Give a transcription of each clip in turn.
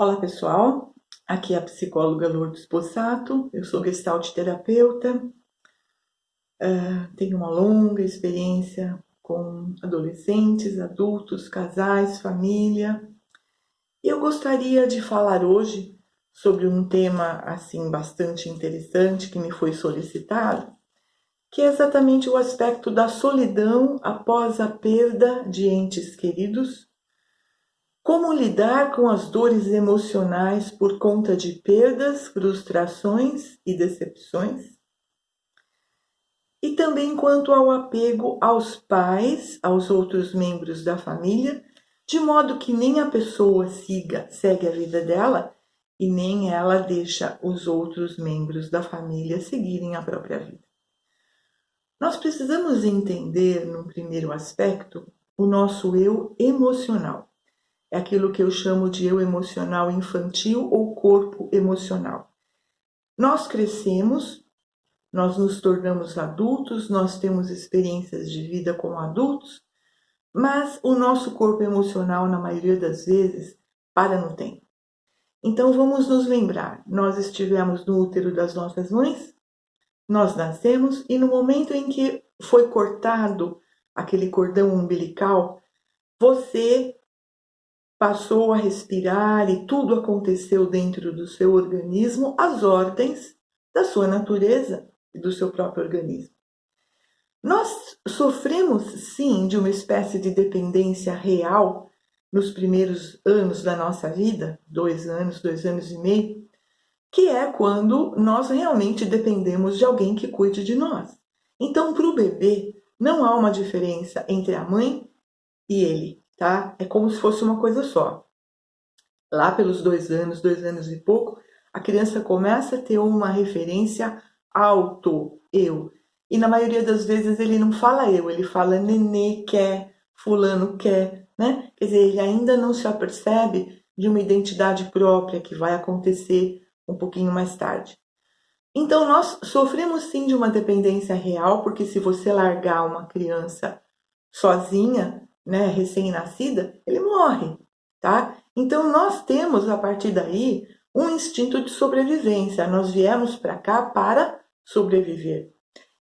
Olá pessoal, aqui é a psicóloga Lourdes Possato, eu sou gestalt terapeuta, tenho uma longa experiência com adolescentes, adultos, casais, família. E eu gostaria de falar hoje sobre um tema assim bastante interessante que me foi solicitado, que é exatamente o aspecto da solidão após a perda de entes queridos. Como lidar com as dores emocionais por conta de perdas, frustrações e decepções? E também quanto ao apego aos pais, aos outros membros da família, de modo que nem a pessoa segue a vida dela e nem ela deixa os outros membros da família seguirem a própria vida. Nós precisamos entender, no primeiro aspecto, o nosso eu emocional. É aquilo que eu chamo de eu emocional infantil ou corpo emocional. Nós crescemos, nós nos tornamos adultos, nós temos experiências de vida como adultos, mas o nosso corpo emocional, na maioria das vezes, para no tempo. Então vamos nos lembrar, nós estivemos no útero das nossas mães, nós nascemos e no momento em que foi cortado aquele cordão umbilical, você passou a respirar e tudo aconteceu dentro do seu organismo, às ordens da sua natureza e do seu próprio organismo. Nós sofremos, sim, de uma espécie de dependência real nos primeiros anos da nossa vida, 2 anos e meio, que é quando nós realmente dependemos de alguém que cuide de nós. Então, para o bebê, não há uma diferença entre a mãe e ele, tá? É como se fosse uma coisa só. Lá pelos 2 anos e pouco, a criança começa a ter uma referência auto-eu. E na maioria das vezes ele não fala eu, ele fala nenê quer, fulano quer, né? Quer dizer, ele ainda não se apercebe de uma identidade própria que vai acontecer um pouquinho mais tarde. Então nós sofremos sim de uma dependência real, porque se você largar uma criança sozinha, né, recém-nascida, ele morre, tá? Então nós temos a partir daí um instinto de sobrevivência. Nós viemos para cá para sobreviver.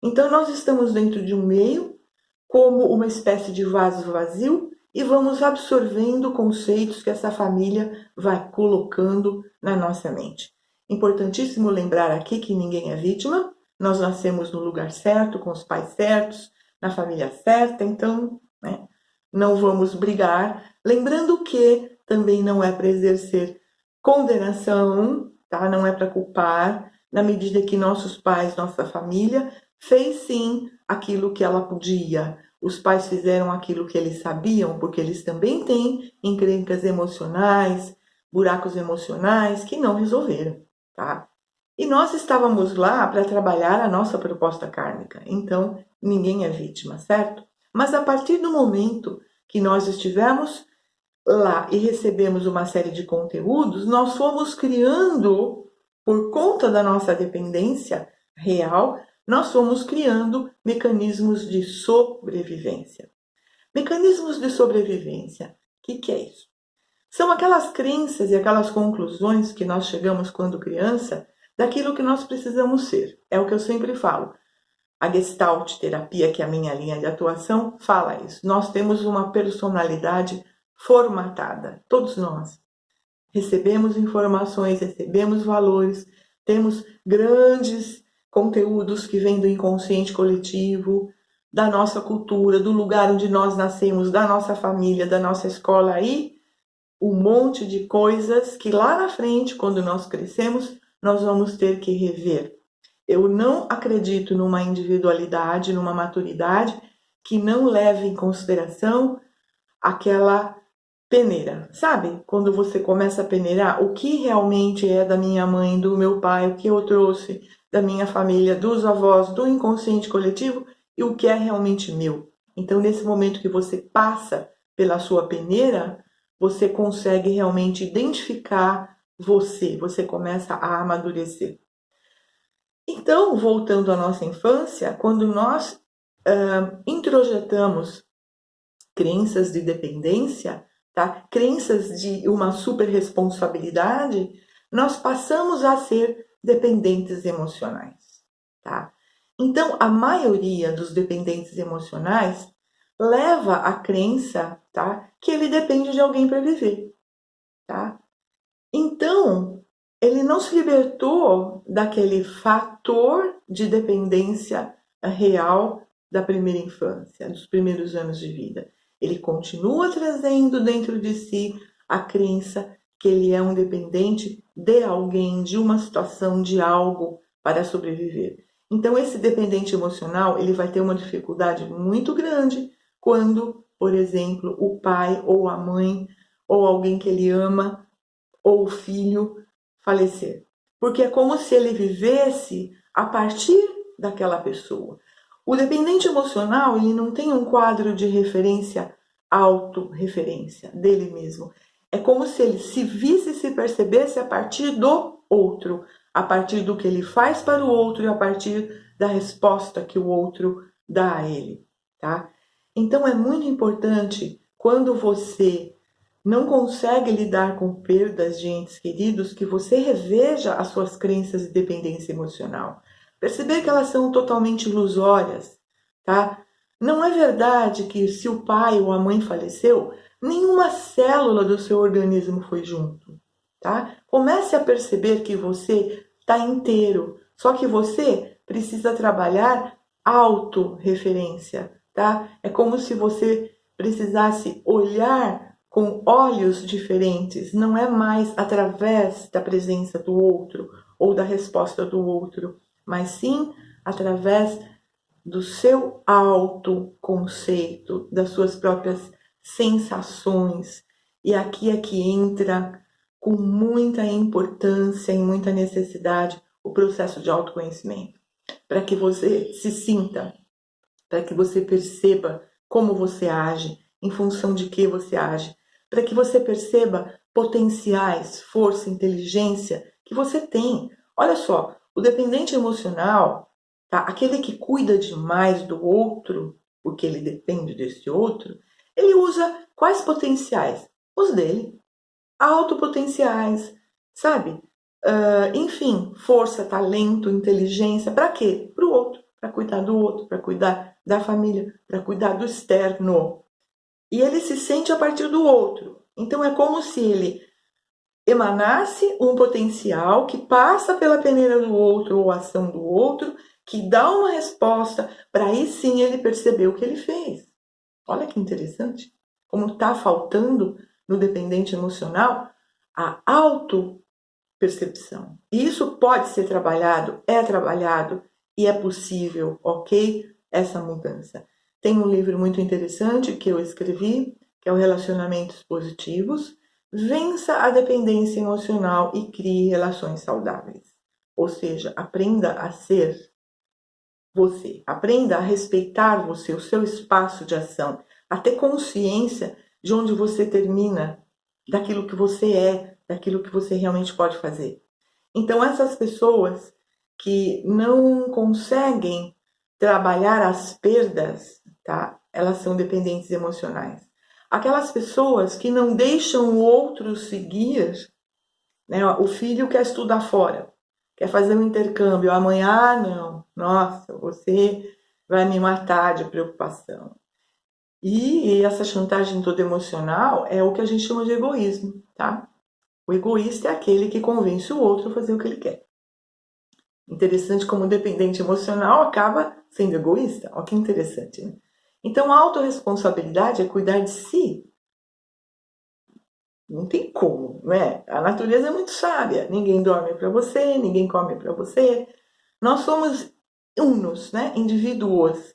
Então nós estamos dentro de um meio como uma espécie de vaso vazio e vamos absorvendo conceitos que essa família vai colocando na nossa mente. Importantíssimo lembrar aqui que ninguém é vítima. Nós nascemos no lugar certo, com os pais certos, na família certa, então, né, não vamos brigar. Lembrando que também não é para exercer condenação, tá? Não é para culpar, na medida que nossos pais, nossa família, fez sim aquilo que ela podia. Os pais fizeram aquilo que eles sabiam, porque eles também têm encrencas emocionais, buracos emocionais que não resolveram, tá? E nós estávamos lá para trabalhar a nossa proposta kármica, então ninguém é vítima, certo? Mas a partir do momento que nós estivemos lá e recebemos uma série de conteúdos, nós fomos criando, por conta da nossa dependência real, nós fomos criando mecanismos de sobrevivência. Mecanismos de sobrevivência, o que é isso? São aquelas crenças e aquelas conclusões que nós chegamos quando criança daquilo que nós precisamos ser. É o que eu sempre falo. A Gestalt terapia, que é a minha linha de atuação, fala isso. Nós temos uma personalidade formatada, todos nós. Recebemos informações, recebemos valores, temos grandes conteúdos que vêm do inconsciente coletivo, da nossa cultura, do lugar onde nós nascemos, da nossa família, da nossa escola e um monte de coisas que lá na frente, quando nós crescemos, nós vamos ter que rever. Eu não acredito numa individualidade, numa maturidade que não leve em consideração aquela peneira, sabe? Quando você começa a peneirar o que realmente é da minha mãe, do meu pai, o que eu trouxe da minha família, dos avós, do inconsciente coletivo e o que é realmente meu. Então, nesse momento que você passa pela sua peneira, você consegue realmente identificar você começa a amadurecer. Então, voltando à nossa infância, quando nós introjetamos crenças de dependência, tá? Crenças de uma super responsabilidade, nós passamos a ser dependentes emocionais, tá? Então, a maioria dos dependentes emocionais leva a crença, tá, que ele depende de alguém para viver, tá? Então, ele não se libertou daquele fator de dependência real da primeira infância, dos primeiros anos de vida. Ele continua trazendo dentro de si a crença que ele é um dependente de alguém, de uma situação, de algo para sobreviver. Então, esse dependente emocional, ele vai ter uma dificuldade muito grande quando, por exemplo, o pai ou a mãe ou alguém que ele ama ou o filho falecer. Porque é como se ele vivesse a partir daquela pessoa. O dependente emocional, ele não tem um quadro de referência, autorreferência dele mesmo. É como se ele se visse e se percebesse a partir do outro, a partir do que ele faz para o outro e a partir da resposta que o outro dá a ele, tá? Então é muito importante quando você não consegue lidar com perdas de entes queridos, que você reveja as suas crenças de dependência emocional. Perceber que elas são totalmente ilusórias, tá? Não é verdade que se o pai ou a mãe faleceu, nenhuma célula do seu organismo foi junto, tá? Comece a perceber que você está inteiro, só que você precisa trabalhar autorreferência, tá? É como se você precisasse olhar com olhos diferentes, não é mais através da presença do outro ou da resposta do outro, mas sim através do seu autoconceito, das suas próprias sensações. E aqui é que entra com muita importância e muita necessidade o processo de autoconhecimento, para que você se sinta, para que você perceba como você age, em função de que você age, para que você perceba potenciais, força, inteligência que você tem. Olha só, o dependente emocional, tá? Aquele que cuida demais do outro, porque ele depende desse outro, ele usa quais potenciais? Os dele, autopotenciais, sabe? Enfim, força, talento, inteligência, para quê? Para o outro, para cuidar do outro, para cuidar da família, para cuidar do externo. E ele se sente a partir do outro. Então é como se ele emanasse um potencial que passa pela peneira do outro ou ação do outro, que dá uma resposta, para aí sim ele perceber o que ele fez. Olha que interessante. Como está faltando no dependente emocional a autopercepção. E isso pode ser trabalhado, é trabalhado e é possível, ok? Essa mudança. Tem um livro muito interessante que eu escrevi, que é o Relacionamentos Positivos. Vença a dependência emocional e crie relações saudáveis. Ou seja, aprenda a ser você. Aprenda a respeitar você, o seu espaço de ação. A ter consciência de onde você termina, daquilo que você é, daquilo que você realmente pode fazer. Então, essas pessoas que não conseguem trabalhar as perdas, tá? Elas são dependentes emocionais. Aquelas pessoas que não deixam o outro seguir, né? O filho quer estudar fora, quer fazer um intercâmbio. Amanhã, não. Nossa, você vai me matar de preocupação. E essa chantagem toda emocional é o que a gente chama de egoísmo, tá? O egoísta é aquele que convence o outro a fazer o que ele quer. Interessante como o dependente emocional acaba sendo egoísta. Olha que interessante, né? Então, a autorresponsabilidade é cuidar de si. Não tem como, né? A natureza é muito sábia. Ninguém dorme para você, ninguém come para você. Nós somos unos, né? Indivíduos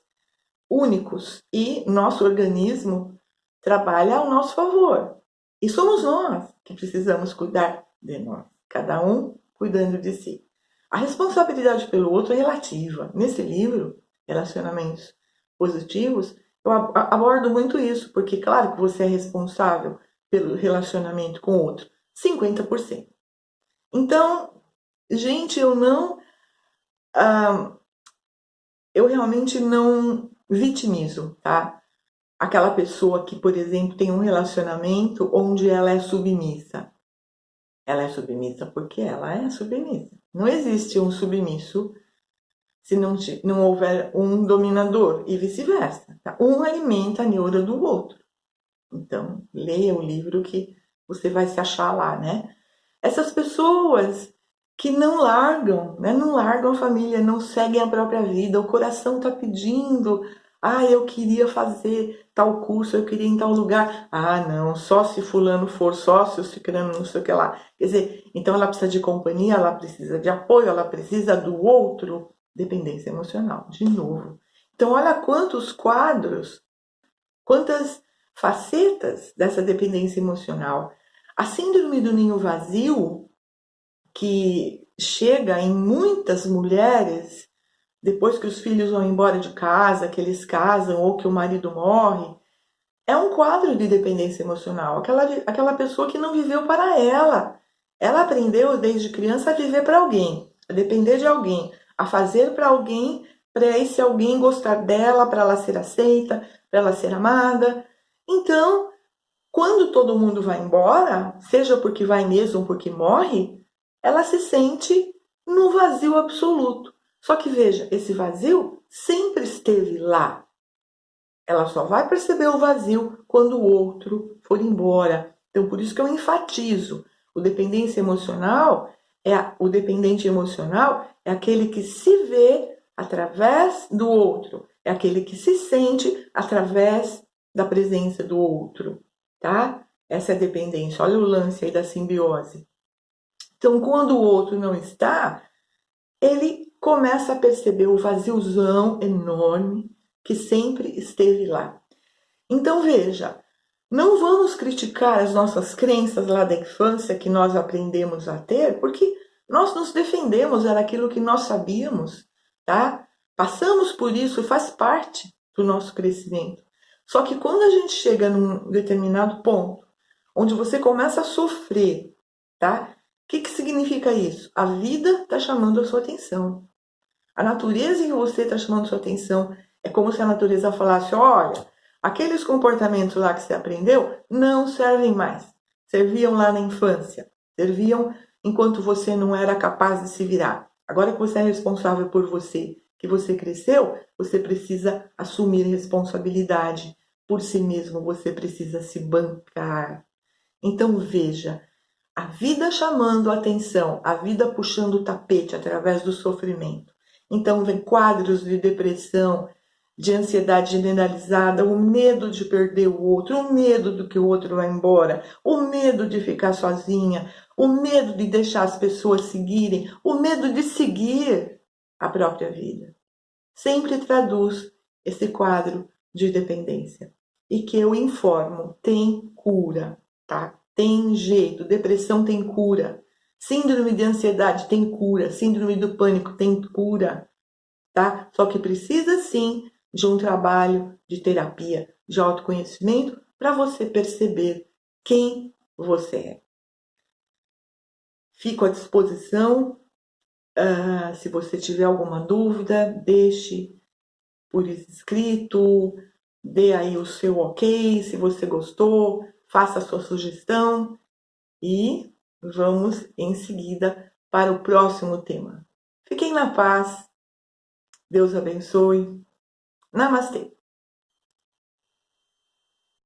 únicos. E nosso organismo trabalha ao nosso favor. E somos nós que precisamos cuidar de nós. Cada um cuidando de si. A responsabilidade pelo outro é relativa. Nesse livro, Relacionamentos Positivos, eu abordo muito isso, porque claro que você é responsável pelo relacionamento com o outro, 50%. Então, gente, eu realmente não vitimizo, tá? aquela pessoa que, por exemplo, tem um relacionamento onde ela é submissa. Ela é submissa porque ela é submissa. Não existe um submisso se não houver um dominador e vice-versa. Tá? Um alimenta a neura do outro. Então, leia o livro que você vai se achar lá, né? Essas pessoas que não largam, né? Não largam a família, não seguem a própria vida, o coração está pedindo, eu queria fazer tal curso, eu queria ir em tal lugar. Não, só se fulano for sócio, se ciclano não sei o que lá. Quer dizer, então ela precisa de companhia, ela precisa de apoio, ela precisa do outro, dependência emocional, de novo. Então olha quantos quadros, quantas facetas dessa dependência emocional. A síndrome do ninho vazio, que chega em muitas mulheres depois que os filhos vão embora de casa, que eles casam ou que o marido morre, é um quadro de dependência emocional. Aquela pessoa que não viveu para ela. Ela aprendeu desde criança a viver para alguém, a depender de alguém, a fazer para alguém, para esse alguém gostar dela, para ela ser aceita, para ela ser amada. Então, quando todo mundo vai embora, seja porque vai mesmo ou porque morre, ela se sente no vazio absoluto. Só que veja, esse vazio sempre esteve lá. Ela só vai perceber o vazio quando o outro for embora. Então, por isso que eu enfatizo. O dependente emocional é aquele que se vê através do outro. É aquele que se sente através da presença do outro, tá? Essa é a dependência. Olha o lance aí da simbiose. Então, quando o outro não está, ele começa a perceber o vaziozão enorme que sempre esteve lá. Então veja, não vamos criticar as nossas crenças lá da infância que nós aprendemos a ter, porque nós nos defendemos, era aquilo que nós sabíamos, tá? Passamos por isso, faz parte do nosso crescimento. Só que quando a gente chega num determinado ponto, onde você começa a sofrer, tá? O que significa isso? A vida está chamando a sua atenção. A natureza em você está chamando a sua atenção. É como se a natureza falasse, olha, aqueles comportamentos lá que você aprendeu não servem mais. Serviam lá na infância. Serviam enquanto você não era capaz de se virar. Agora que você é responsável por você, que você cresceu, você precisa assumir responsabilidade por si mesmo. Você precisa se bancar. Então veja, a vida chamando a atenção, a vida puxando o tapete através do sofrimento. Então vem quadros de depressão, de ansiedade generalizada, o medo de perder o outro, o medo do que o outro vai embora, o medo de ficar sozinha, o medo de deixar as pessoas seguirem, o medo de seguir a própria vida. Sempre traduz esse quadro de dependência. E que eu informo, tem cura, tá? Tem jeito, depressão tem cura, síndrome de ansiedade tem cura, síndrome do pânico tem cura, tá? Só que precisa sim de um trabalho de terapia, de autoconhecimento, para você perceber quem você é. Fico à disposição, se você tiver alguma dúvida, deixe por escrito, dê aí o seu ok, se você gostou, faça a sua sugestão e vamos em seguida para o próximo tema. Fiquem na paz, Deus abençoe, Namastê!